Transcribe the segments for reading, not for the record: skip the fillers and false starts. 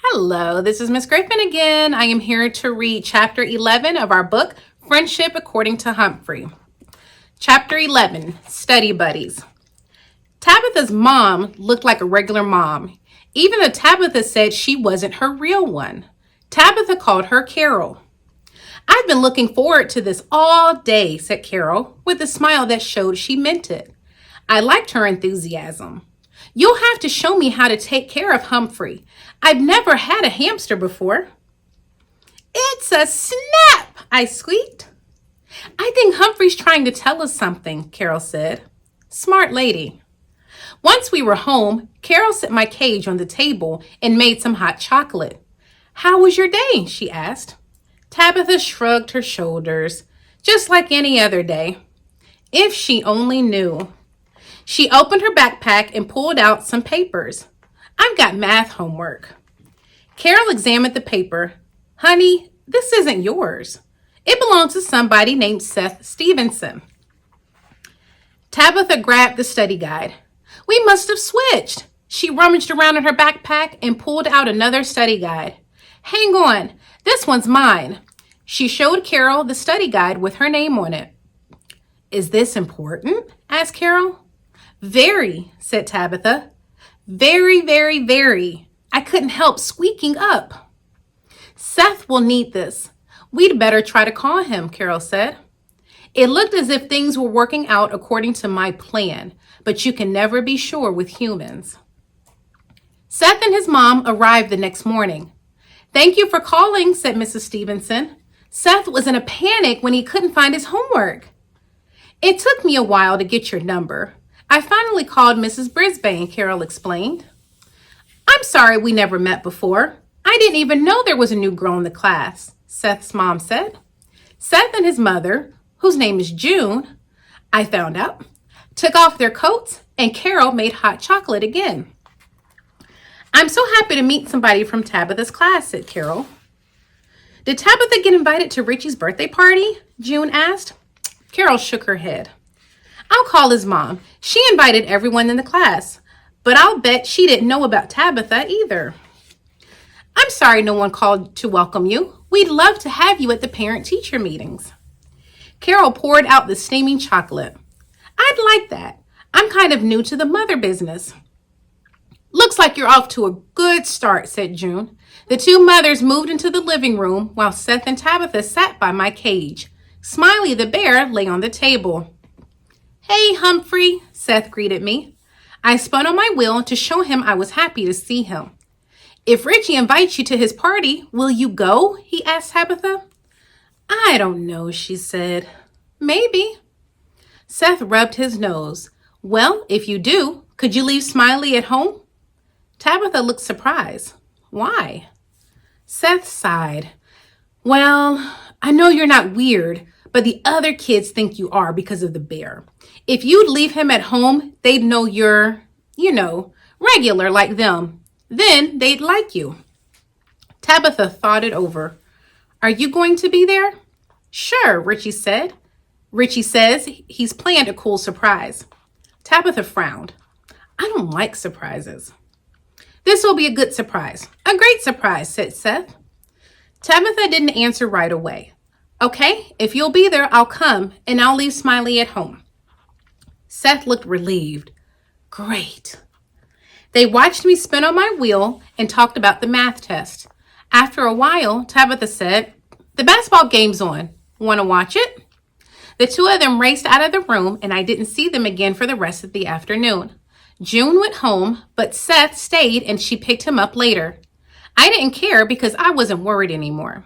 Hello, this is Miss Griffin again. I am here to read Chapter 11 of our book, Friendship According to Humphrey. Chapter 11, Study Buddies. Tabitha's mom looked like a regular mom, even though Tabitha said she wasn't her real one. Tabitha called her Carol. "I've been looking forward to this all day," said Carol, with a smile that showed she meant it. I liked her enthusiasm. "You'll have to show me how to take care of Humphrey. I've never had a hamster before." "It's a snap," I squeaked. "I think Humphrey's trying to tell us something," Carol said. Smart lady. Once we were home, Carol set my cage on the table and made some hot chocolate. "How was your day?" she asked. Tabitha shrugged her shoulders, just like any other day. If she only knew. She opened her backpack and pulled out some papers. "I've got math homework." Carol examined the paper. "Honey, this isn't yours. It belongs to somebody named Seth Stevenson." Tabitha grabbed the study guide. "We must have switched." She rummaged around in her backpack and pulled out another study guide. "Hang on, this one's mine." She showed Carol the study guide with her name on it. "Is this important?" asked Carol. "Very," said Tabitha. "Very, very, very." I couldn't help squeaking up. "Seth will need this. We'd better try to call him," Carol said. It looked as if things were working out according to my plan, but you can never be sure with humans. Seth and his mom arrived the next morning. "Thank you for calling," said Mrs. Stevenson. "Seth was in a panic when he couldn't find his homework." "It took me a while to get your number. I finally called Mrs. Brisbane," Carol explained. "I'm sorry we never met before. I didn't even know there was a new girl in the class," Seth's mom said. Seth and his mother, whose name is June, I found out, took off their coats and Carol made hot chocolate again. "I'm so happy to meet somebody from Tabitha's class," said Carol. "Did Tabitha get invited to Richie's birthday party?" June asked. Carol shook her head. "I'll call his mom. She invited everyone in the class, but I'll bet she didn't know about Tabitha either." "I'm sorry no one called to welcome you. We'd love to have you at the parent-teacher meetings." Carol poured out the steaming chocolate. "I'd like that. I'm kind of new to the mother business." "Looks like you're off to a good start," said June. The two mothers moved into the living room while Seth and Tabitha sat by my cage. Smiley the bear lay on the table. "Hey, Humphrey," Seth greeted me. I spun on my wheel to show him I was happy to see him. "If Richie invites you to his party, will you go?" he asked Tabitha. "I don't know," she said. "Maybe." Seth rubbed his nose. "Well, if you do, could you leave Smiley at home?" Tabitha looked surprised. "Why?" Seth sighed. "Well, I know you're not weird, but the other kids think you are because of the bear. If you'd leave him at home, they'd know you're, regular like them. Then they'd like you." Tabitha thought it over. "Are you going to be there?" "Sure," Richie said. "Richie says he's planned a cool surprise." Tabitha frowned. "I don't like surprises." "This will be a good surprise. A great surprise," said Seth. Tabitha didn't answer right away. "Okay, if you'll be there, I'll come, and I'll leave Smiley at home." Seth looked relieved. Great. They watched me spin on my wheel and talked about the math test. After a while, Tabitha said, "The basketball game's on. Want to watch it?" The two of them raced out of the room, and I didn't see them again for the rest of the afternoon. June went home, but Seth stayed and she picked him up later. I didn't care because I wasn't worried anymore.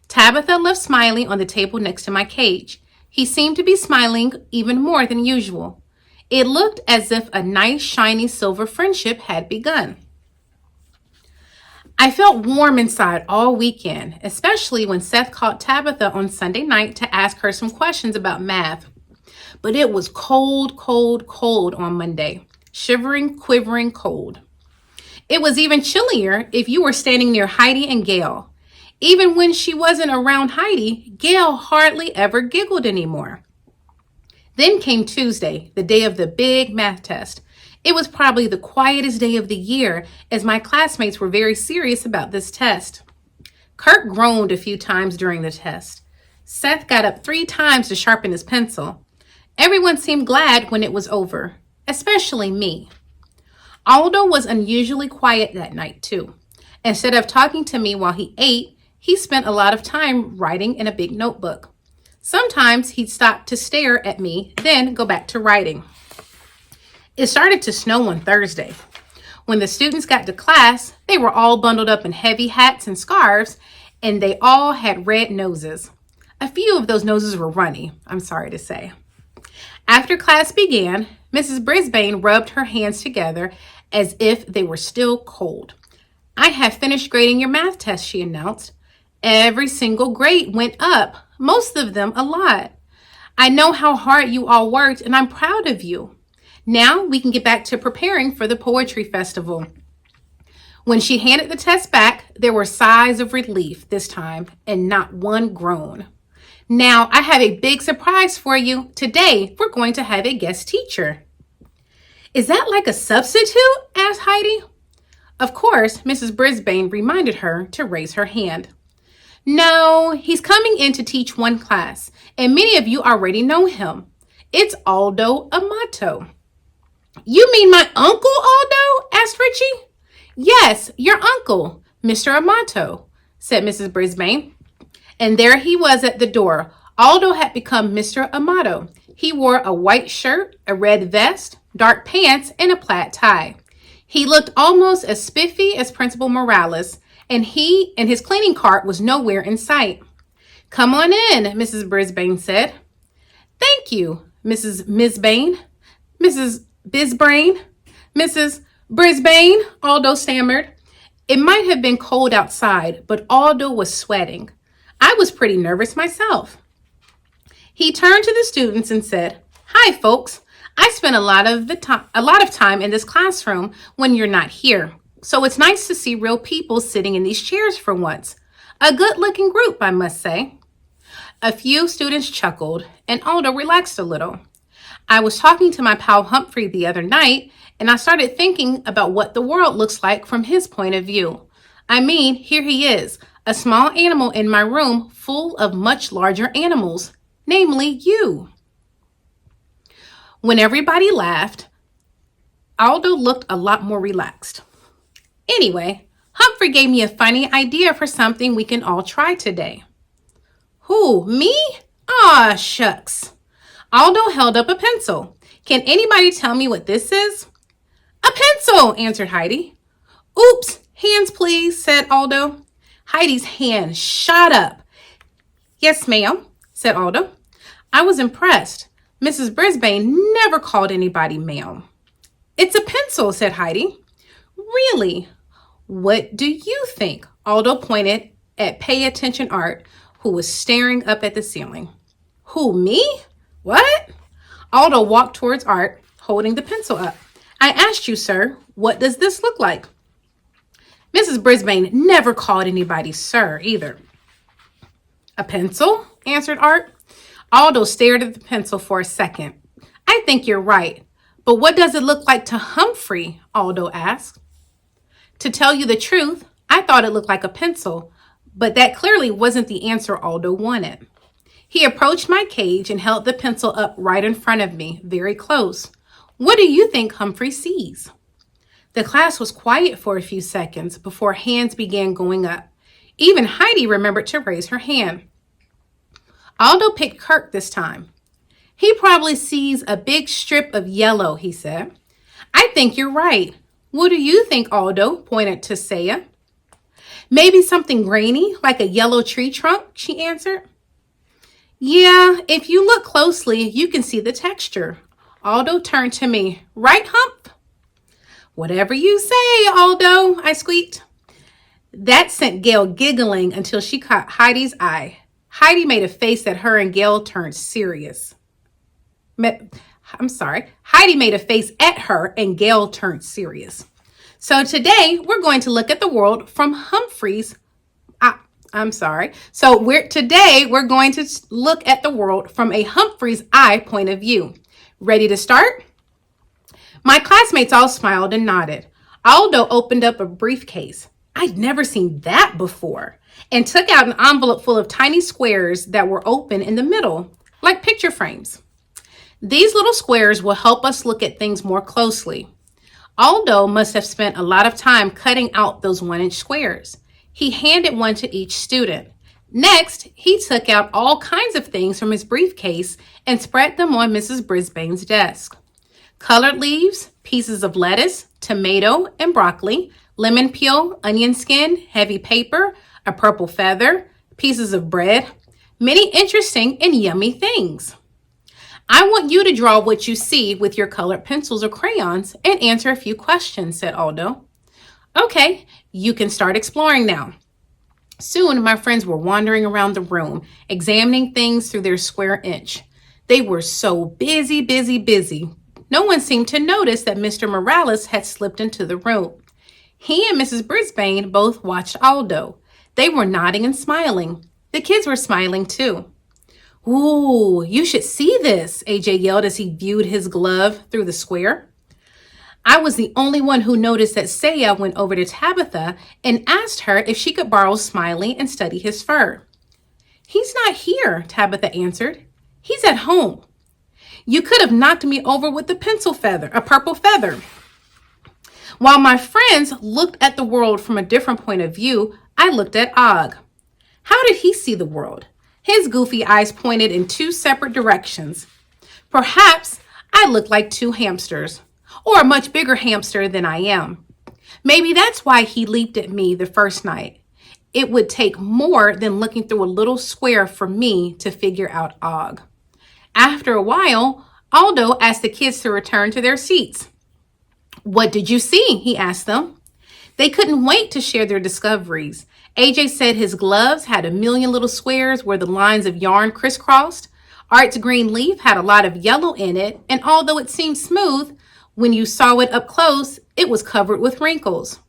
Tabitha left Smiley on the table next to my cage. He seemed to be smiling even more than usual. It looked as if a nice, shiny silver friendship had begun. I felt warm inside all weekend, especially when Seth called Tabitha on Sunday night to ask her some questions about math. But it was cold, cold, cold on Monday. Shivering, quivering cold. It was even chillier if you were standing near Heidi and Gail. Even when she wasn't around Heidi, Gail hardly ever giggled anymore. Then came Tuesday, the day of the big math test. It was probably the quietest day of the year, as my classmates were very serious about this test. Kurt groaned a few times during the test. Seth got up 3 times to sharpen his pencil. Everyone seemed glad when it was over, especially me. Aldo was unusually quiet that night, too. Instead of talking to me while he ate, he spent a lot of time writing in a big notebook. Sometimes he'd stop to stare at me, then go back to writing. It started to snow on Thursday. When the students got to class, they were all bundled up in heavy hats and scarves, and they all had red noses. A few of those noses were runny, I'm sorry to say. After class began, Mrs. Brisbane rubbed her hands together as if they were still cold. "I have finished grading your math test," she announced. "Every single grade went up, most of them a lot. I know how hard you all worked, and I'm proud of you. Now we can get back to preparing for the poetry festival." When she handed the test back, there were sighs of relief this time and not one groan. "Now I have a big surprise for you. Today we're going to have a guest teacher." "Is that like a substitute?" asked Heidi. Of course, Mrs. Brisbane reminded her to raise her hand. "No, he's coming in to teach one class, and many of you already know him. It's Aldo Amato." "You mean my uncle Aldo?" asked Richie. "Yes, your uncle, Mr. Amato," said Mrs. Brisbane. And there he was at the door. Aldo had become Mr. Amato. He wore a white shirt, a red vest, dark pants, and a plaid tie. He looked almost as spiffy as Principal Morales, and his cleaning cart was nowhere in sight. "Come on in," Mrs. Brisbane said. "Thank you, Mrs. Misbane. Mrs. Bisbrain, Mrs. Brisbane," Aldo stammered. It might have been cold outside, but Aldo was sweating. I was pretty nervous myself. He turned to the students and said, "Hi, folks. I spend a lot of time in this classroom when you're not here, so it's nice to see real people sitting in these chairs for once. A good-looking group, I must say." A few students chuckled, and Aldo relaxed a little. "I was talking to my pal Humphrey the other night, and I started thinking about what the world looks like from his point of view. I mean, here he is, a small animal in my room full of much larger animals, namely you." When everybody laughed, Aldo looked a lot more relaxed. "Anyway, Humphrey gave me a funny idea for something we can all try today." "Who, me? Aw, shucks." Aldo held up a pencil. "Can anybody tell me what this is?" "A pencil," answered Heidi. "Oops, hands please," said Aldo. Heidi's hand shot up. "Yes, ma'am," said Aldo. I was impressed. Mrs. Brisbane never called anybody ma'am. "It's a pencil," said Heidi. "Really? What do you think?" Aldo pointed at Pay Attention Art, who was staring up at the ceiling. "Who, me? What?" Aldo walked towards Art, holding the pencil up. "I asked you, sir, what does this look like?" Mrs. Brisbane never called anybody sir either. "A pencil?" answered Art. Aldo stared at the pencil for a second. "I think you're right. But what does it look like to Humphrey?" Aldo asked. To tell you the truth, I thought it looked like a pencil, but that clearly wasn't the answer Aldo wanted. He approached my cage and held the pencil up right in front of me, very close. "What do you think Humphrey sees?" The class was quiet for a few seconds before hands began going up. Even Heidi remembered to raise her hand. Aldo picked Kirk this time. "He probably sees a big strip of yellow," he said. "I think you're right. What do you think, Aldo?" pointed to Saya. "Maybe something grainy, like a yellow tree trunk," she answered. "Yeah, if you look closely, you can see the texture." Aldo turned to me. "Right, Hump?" "Whatever you say, Aldo," I squeaked. That sent Gail giggling until she caught Heidi's eye. Heidi made a face at her and Gail turned serious. Heidi made a face at her and Gail turned serious. So today we're going to look at the world from I'm sorry. So today we're going to look at the world from a Humphrey's eye point of view. Ready to start? My classmates all smiled and nodded. Aldo opened up a briefcase. I'd never seen that before, and took out an envelope full of tiny squares that were open in the middle, like picture frames. These little squares will help us look at things more closely. Aldo must have spent a lot of time cutting out those 1-inch squares. He handed one to each student. Next, he took out all kinds of things from his briefcase and spread them on Mrs. Brisbane's desk. Colored leaves, pieces of lettuce, tomato and broccoli, lemon peel, onion skin, heavy paper, a purple feather, pieces of bread, many interesting and yummy things. I want you to draw what you see with your colored pencils or crayons and answer a few questions, said Aldo. Okay, you can start exploring now. Soon, my friends were wandering around the room, examining things through their square inch. They were so busy. No one seemed to notice that Mr. Morales had slipped into the room. He and Mrs. Brisbane both watched Aldo. They were nodding and smiling. The kids were smiling too. Ooh, you should see this, AJ yelled as he viewed his glove through the square. I was the only one who noticed that Saya went over to Tabitha and asked her if she could borrow Smiley and study his fur. He's not here, Tabitha answered. He's at home. You could have knocked me over with a purple feather. While my friends looked at the world from a different point of view, I looked at Og. How did he see the world? His goofy eyes pointed in 2 separate directions. Perhaps I looked like 2 hamsters, or a much bigger hamster than I am. Maybe that's why he leaped at me the first night. It would take more than looking through a little square for me to figure out Og. After a while, Aldo asked the kids to return to their seats. What did you see? He asked them. They couldn't wait to share their discoveries. AJ said his gloves had a million little squares where the lines of yarn crisscrossed. Art's green leaf had a lot of yellow in it, and although it seemed smooth, when you saw it up close, it was covered with wrinkles.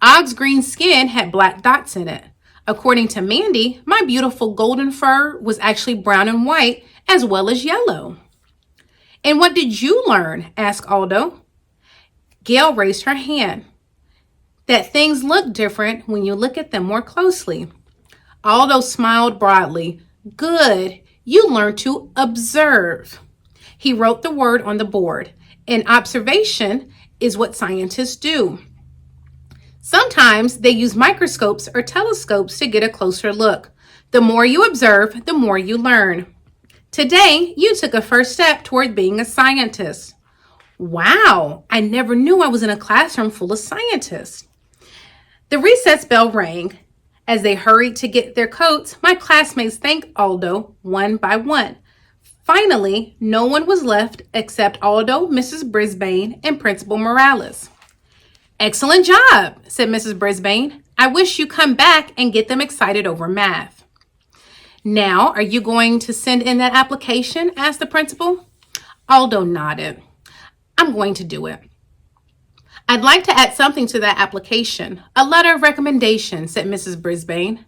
Og's green skin had black dots in it. According to Mandy, my beautiful golden fur was actually brown and white as well as yellow. And what did you learn? Asked Aldo. Gail raised her hand. That things look different when you look at them more closely. Aldo smiled broadly. Good. You learned to observe. He wrote the word on the board. An observation is what scientists do. Sometimes they use microscopes or telescopes to get a closer look. The more you observe, the more you learn. Today, you took a first step toward being a scientist. Wow, I never knew I was in a classroom full of scientists. The recess bell rang. As they hurried to get their coats, my classmates thanked Aldo one by one. Finally, no one was left except Aldo, Mrs. Brisbane, and Principal Morales. Excellent job, said Mrs. Brisbane. I wish you come back and get them excited over math. Now, are you going to send in that application? Asked the principal. Aldo nodded. I'm going to do it. I'd like to add something to that application. A letter of recommendation, said Mrs. Brisbane.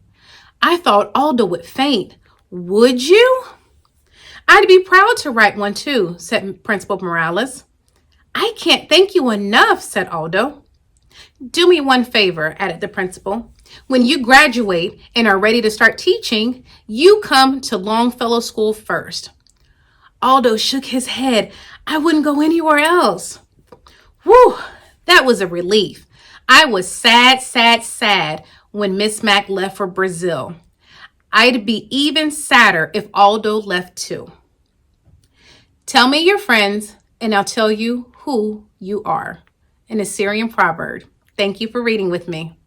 I thought Aldo would faint. Would you? I'd be proud to write one too, said Principal Morales. I can't thank you enough, said Aldo. Do me one favor, added the principal. When you graduate and are ready to start teaching, you come to Longfellow School first. Aldo shook his head. I wouldn't go anywhere else. Whew, that was a relief. I was sad when Miss Mac left for Brazil. I'd be even sadder if Aldo left too. Tell me your friends, and I'll tell you who you are. An Assyrian proverb. Thank you for reading with me.